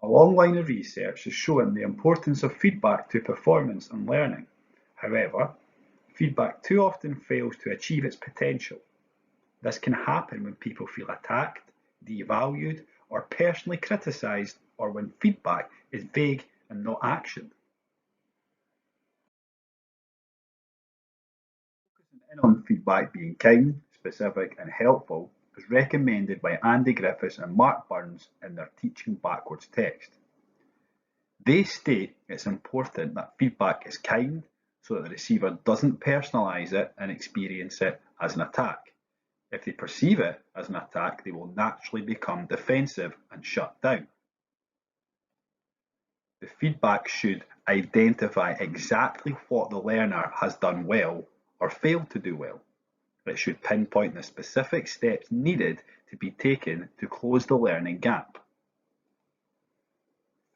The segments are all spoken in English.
A long line of research has shown the importance of feedback to performance and learning. However, feedback too often fails to achieve its potential. This can happen when people feel attacked, devalued, or personally criticised, or when feedback is vague and not actioned. Focusing in on feedback being kind, specific, and helpful is recommended by Andy Griffiths and Mark Burns in their Teaching Backwards text. They state it's important that feedback is kind so that the receiver doesn't personalise it and experience it as an attack. If they perceive it as an attack, they will naturally become defensive and shut down. The feedback should identify exactly what the learner has done well or failed to do well. It should pinpoint the specific steps needed to be taken to close the learning gap.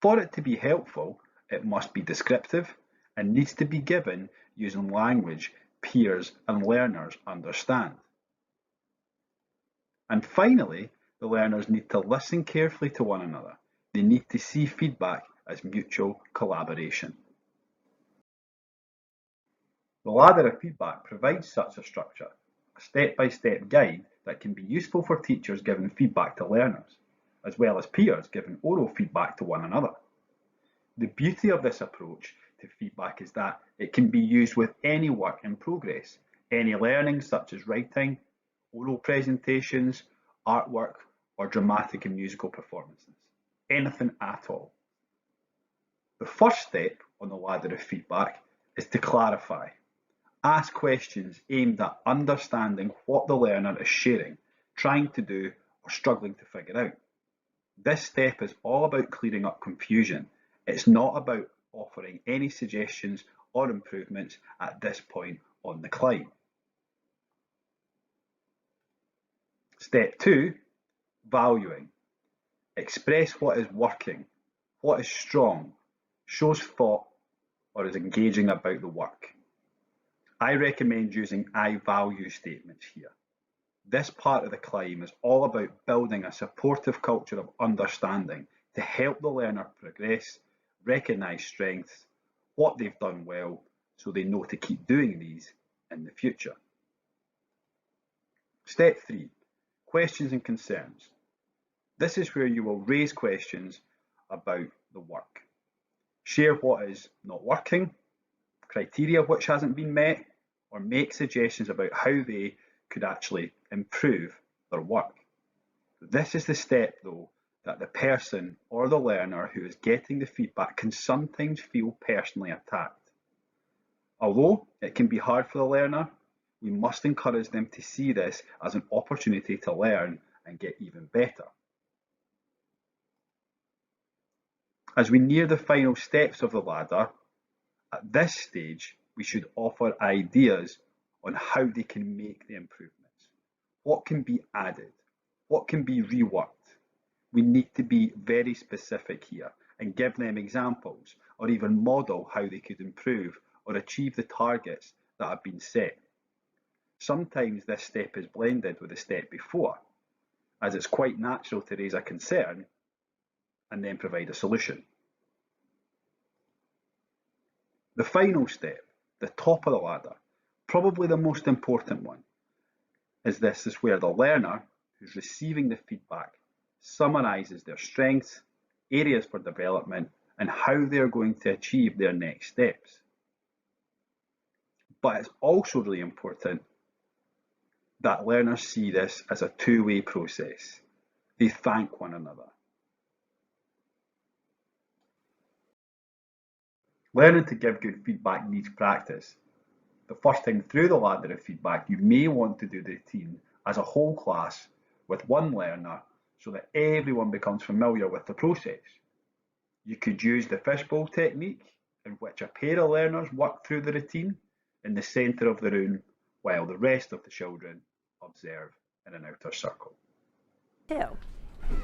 For it to be helpful, it must be descriptive and needs to be given using language peers and learners understand. And finally, the learners need to listen carefully to one another. They need to see feedback as mutual collaboration. The ladder of feedback provides such a structure, a step-by-step guide that can be useful for teachers giving feedback to learners, as well as peers giving oral feedback to one another. The beauty of this approach to feedback is that it can be used with any work in progress, any learning such as writing, oral presentations, artwork, or dramatic and musical performances. Anything at all. The first step on the ladder of feedback is to clarify. Ask questions aimed at understanding what the learner is sharing, trying to do, or struggling to figure out. This step is all about clearing up confusion. It's not about offering any suggestions or improvements at this point on the climb. Step 2, valuing. Express what is working, what is strong, shows thought, or is engaging about the work. I recommend using I value statements here. This part of the climb is all about building a supportive culture of understanding to help the learner progress, recognise strengths, what they've done well, so they know to keep doing these in the future. Step 3, questions and concerns. This is where you will raise questions about the work. Share what is not working, criteria which hasn't been met, or make suggestions about how they could actually improve their work. This is the step, though, that the person or the learner who is getting the feedback can sometimes feel personally attacked. Although it can be hard for the learner, we must encourage them to see this as an opportunity to learn and get even better. As we near the final steps of the ladder, at this stage, we should offer ideas on how they can make the improvements. What can be added? What can be reworked? We need to be very specific here and give them examples or even model how they could improve or achieve the targets that have been set. Sometimes this step is blended with the step before, as it's quite natural to raise a concern and then provide a solution. The final step, the top of the ladder, probably the most important one, is where the learner who's receiving the feedback summarises their strengths, areas for development, and how they're going to achieve their next steps. But it's also really important that learners see this as a two-way process. They thank one another. Learning to give good feedback needs practice. The first time through the ladder of feedback, you may want to do the routine as a whole class with one learner so that everyone becomes familiar with the process. You could use the fishbowl technique, in which a pair of learners work through the routine in the centre of the room while the rest of the children observe in an outer circle.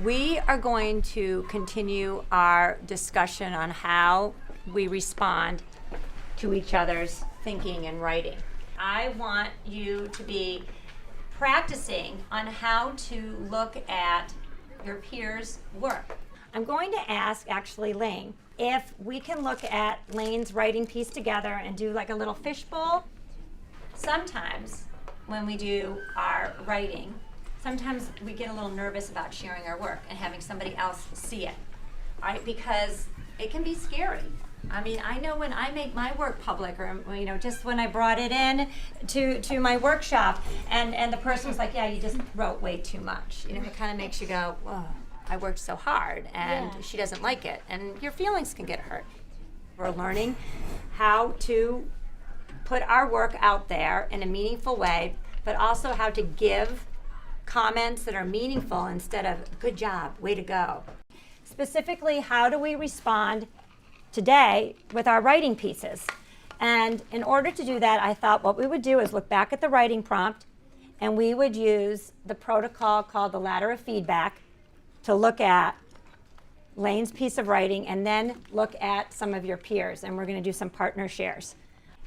We are going to continue our discussion on how we respond to each other's thinking and writing. I want you to be practicing on how to look at your peers' work. I'm going to ask, actually, Lane, if we can look at Lane's writing piece together and do like a little fishbowl. Sometimes when we do our writing, sometimes we get a little nervous about sharing our work and having somebody else see it, right? Because it can be scary. I mean, I know when I make my work public, or just when I brought it in to my workshop, and the person was like, "Yeah, you just wrote way too much." It kind of makes you go, "Whoa, I worked so hard, and she doesn't like it," and your feelings can get hurt. We're learning how to put our work out there in a meaningful way, but also how to give comments that are meaningful instead of "good job, way to go." Specifically, how do we respond today with our writing pieces? And in order to do that, I thought what we would do is look back at the writing prompt, and we would use the protocol called the ladder of feedback to look at Lane's piece of writing and then look at some of your peers, and we're going to do some partner shares.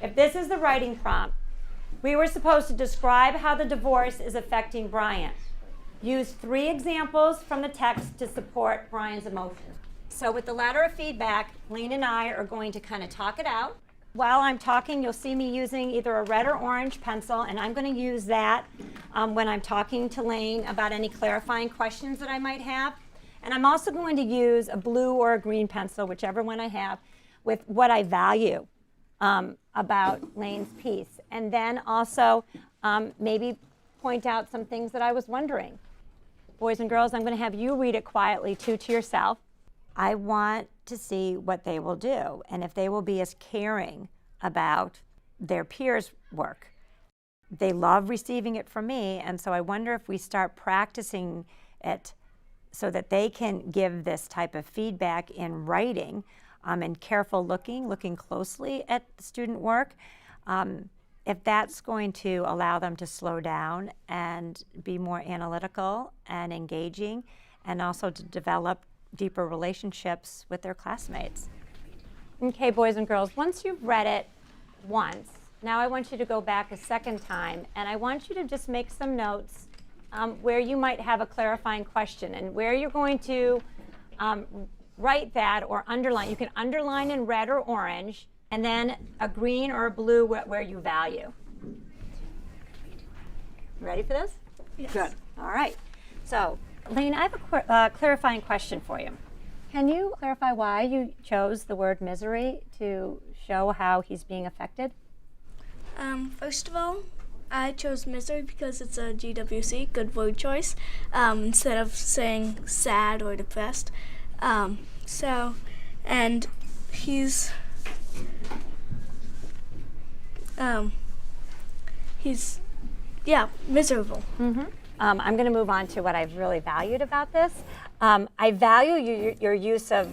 If this is the writing prompt, we were supposed to describe how the divorce is affecting Brian. Use 3 examples from the text to support Brian's emotions. So with the ladder of feedback, Lane and I are going to kind of talk it out. While I'm talking, you'll see me using either a red or orange pencil, and I'm going to use that when I'm talking to Lane about any clarifying questions that I might have. And I'm also going to use a blue or a green pencil, whichever one I have, with what I value about Lane's piece. And then also maybe point out some things that I was wondering. Boys and girls, I'm going to have you read it quietly too to yourself. I want to see what they will do and if they will be as caring about their peers' work. They love receiving it from me, and so I wonder if we start practicing it so that they can give this type of feedback in writing and careful looking closely at the student work. If that's going to allow them to slow down and be more analytical and engaging, and also to develop deeper relationships with their classmates. Okay, boys and girls, once you've read it once, now I want you to go back a second time, and I want you to just make some notes where you might have a clarifying question and where you're going to write that or underline. You can underline in red or orange, and then a green or a blue where you value. Ready for this? Yes. Good. All right. So, Lane, I have a clarifying question for you. Can you clarify why you chose the word misery to show how he's being affected? First of all, I chose misery because it's a GWC, good word choice, instead of saying sad or depressed. And he's miserable. Mm-hmm. I'm going to move on to what I've really valued about this. I value your use of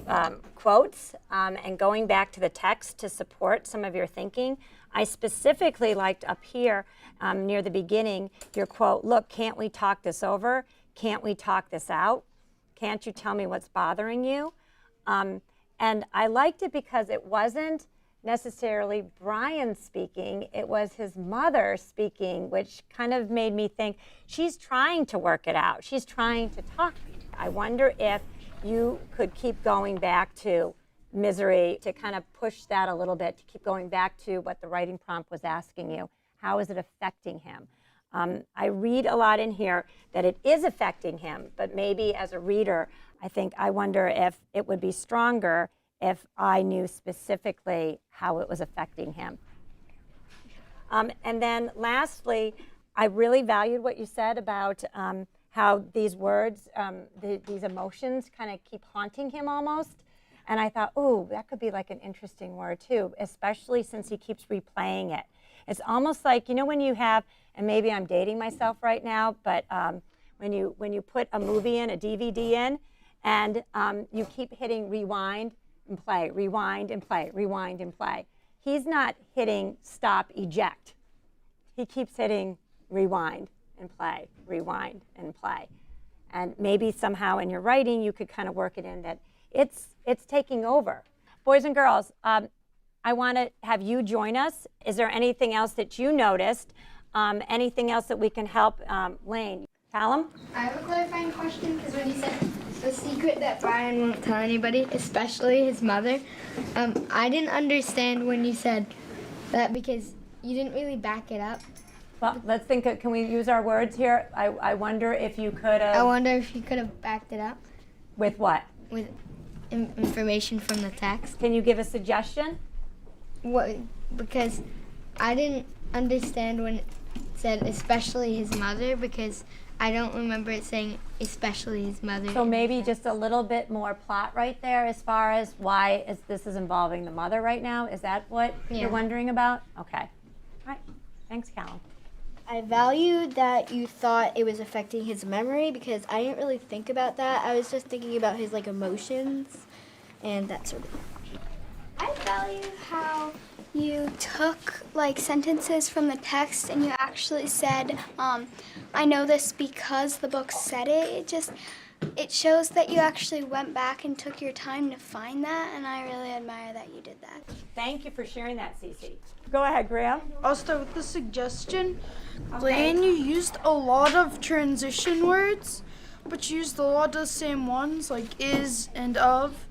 quotes and going back to the text to support some of your thinking. I specifically liked up here near the beginning your quote, "Look, can't we talk this over? Can't we talk this out? Can't you tell me what's bothering you?" And I liked it because it wasn't necessarily Brian speaking, it was his mother speaking, which kind of made me think she's trying to work it out. She's trying to talk. I wonder if you could keep going back to misery to kind of push that a little bit, to keep going back to what the writing prompt was asking you. How is it affecting him? I read a lot in here that it is affecting him, but maybe as a reader, I wonder if it would be stronger if I knew specifically how it was affecting him. And then lastly, I really valued what you said about how these words, these emotions kind of keep haunting him almost. And I thought, oh, that could be like an interesting word too, especially since he keeps replaying it. It's almost like, when you have, and maybe I'm dating myself right now, but when you put a movie in, a DVD in, and you keep hitting rewind and play, rewind and play, rewind and play. He's not hitting stop, eject. He keeps hitting rewind and play, rewind and play. And maybe somehow in your writing you could kind of work it in that it's taking over. Boys and girls, I want to have you join us. Is there anything else that you noticed? Anything else that we can help Lane? Callum? I have a clarifying question because when you said a secret that Brian won't tell anybody, especially his mother. I didn't understand when you said that because you didn't really back it up. Well, let's think, can we use our words here? I wonder if you could have. I wonder if you could have backed it up With what? with information from the text. Can you give a suggestion? What? Because I didn't understand when it said especially his mother, because I don't remember it saying especially his mother. So maybe just a little bit more plot right there as far as why this is involving the mother right now. Is that what you're wondering about? Okay. All right. Thanks, Callum. I valued that you thought it was affecting his memory because I didn't really think about that. I was just thinking about his emotions and that sort of thing. I value how you took sentences from the text and you actually said, I know this because the book said it. It shows that you actually went back and took your time to find that, and I really admire that you did that. Thank you for sharing that, Cece. Go ahead, Graham. I'll start with the suggestion. Lane, you used a lot of transition words, but you used a lot of the same ones, like is and of.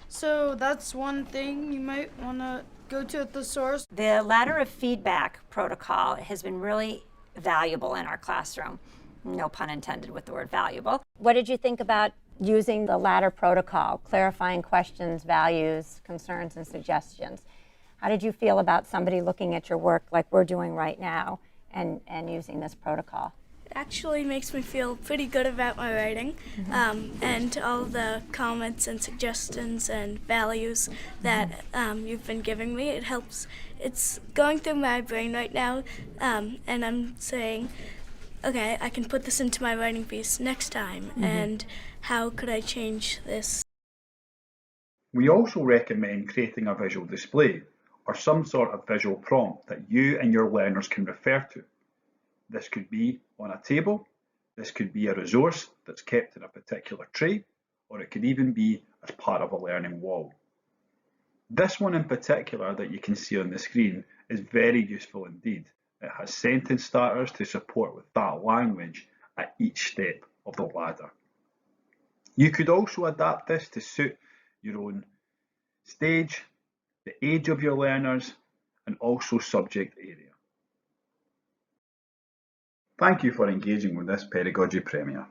So that's one thing you might want to go to at the source. The ladder of feedback protocol has been really valuable in our classroom. No pun intended with the word valuable. What did you think about using the ladder protocol, clarifying questions, values, concerns, and suggestions? How did you feel about somebody looking at your work like we're doing right now and using this protocol? It actually makes me feel pretty good about my writing, and all the comments and suggestions and values that you've been giving me. It helps. It's going through my brain right now, and I'm saying, okay, I can put this into my writing piece next time, and how could I change this? We also recommend creating a visual display or some sort of visual prompt that you and your learners can refer to. This could be on a table, this could be a resource that's kept in a particular tray, or it could even be as part of a learning wall. This one in particular that you can see on the screen is very useful indeed. It has sentence starters to support with that language at each step of the ladder. You could also adapt this to suit your own stage, the age of your learners, and also subject area. Thank you for engaging with this Pedagogy Premiere.